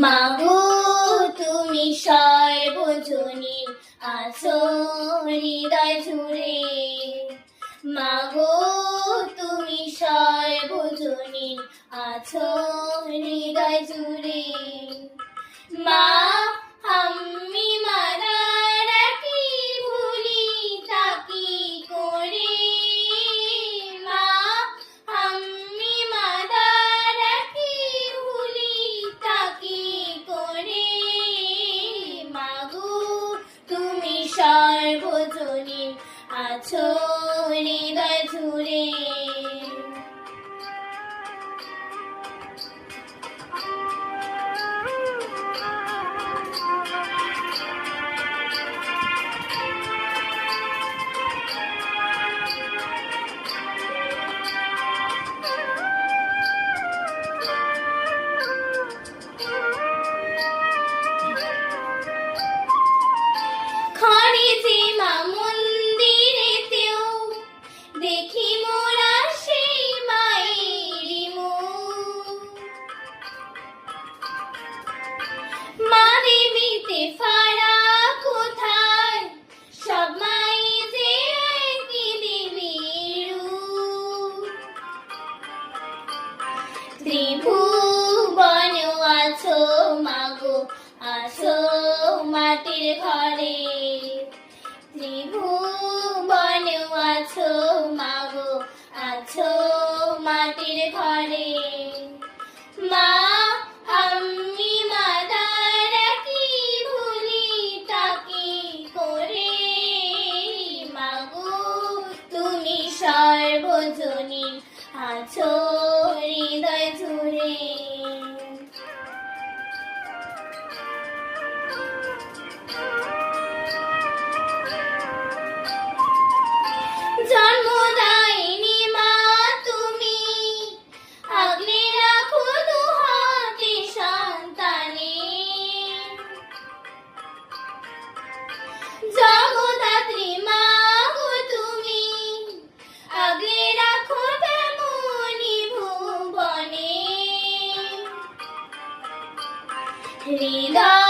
মাগো তুমি সর্বজনীন আছো হৃদয় জুড়ে, মাগো তুমি সর্বজনীন আছো হৃদয় জুড়ে। মা আমি মারা কি ভুলি তাকি করে, মা আমি মারা কি ভুলি তাকি করে। মাগো তুমি সর্বজনীন আছো হৃদয় জুড়ে। দেখি মোরা সেই মায়েরই মুখ, মা দেবীতে ফাড়া কোথায় সব মাই যে একই দেবীর রূপ। ত্রিভুবনে আছো মাগো আছো মাটির ঘরে, ত্রিভুবনে আছো মাগো আছো মাটির ঘরে। মা আমি মাদার কি ভুলি তাকি করে, মাগো তুমি সর্বজনীন আছো হৃদয় জুড়ে। জন্মদায়িনী মা তুমি আগলে রাখো দুহাতে সন্তানে, জগদ্ধাত্রী মা গো তুমি আগলে রাখো তেমনি ভুবনে। হৃদয়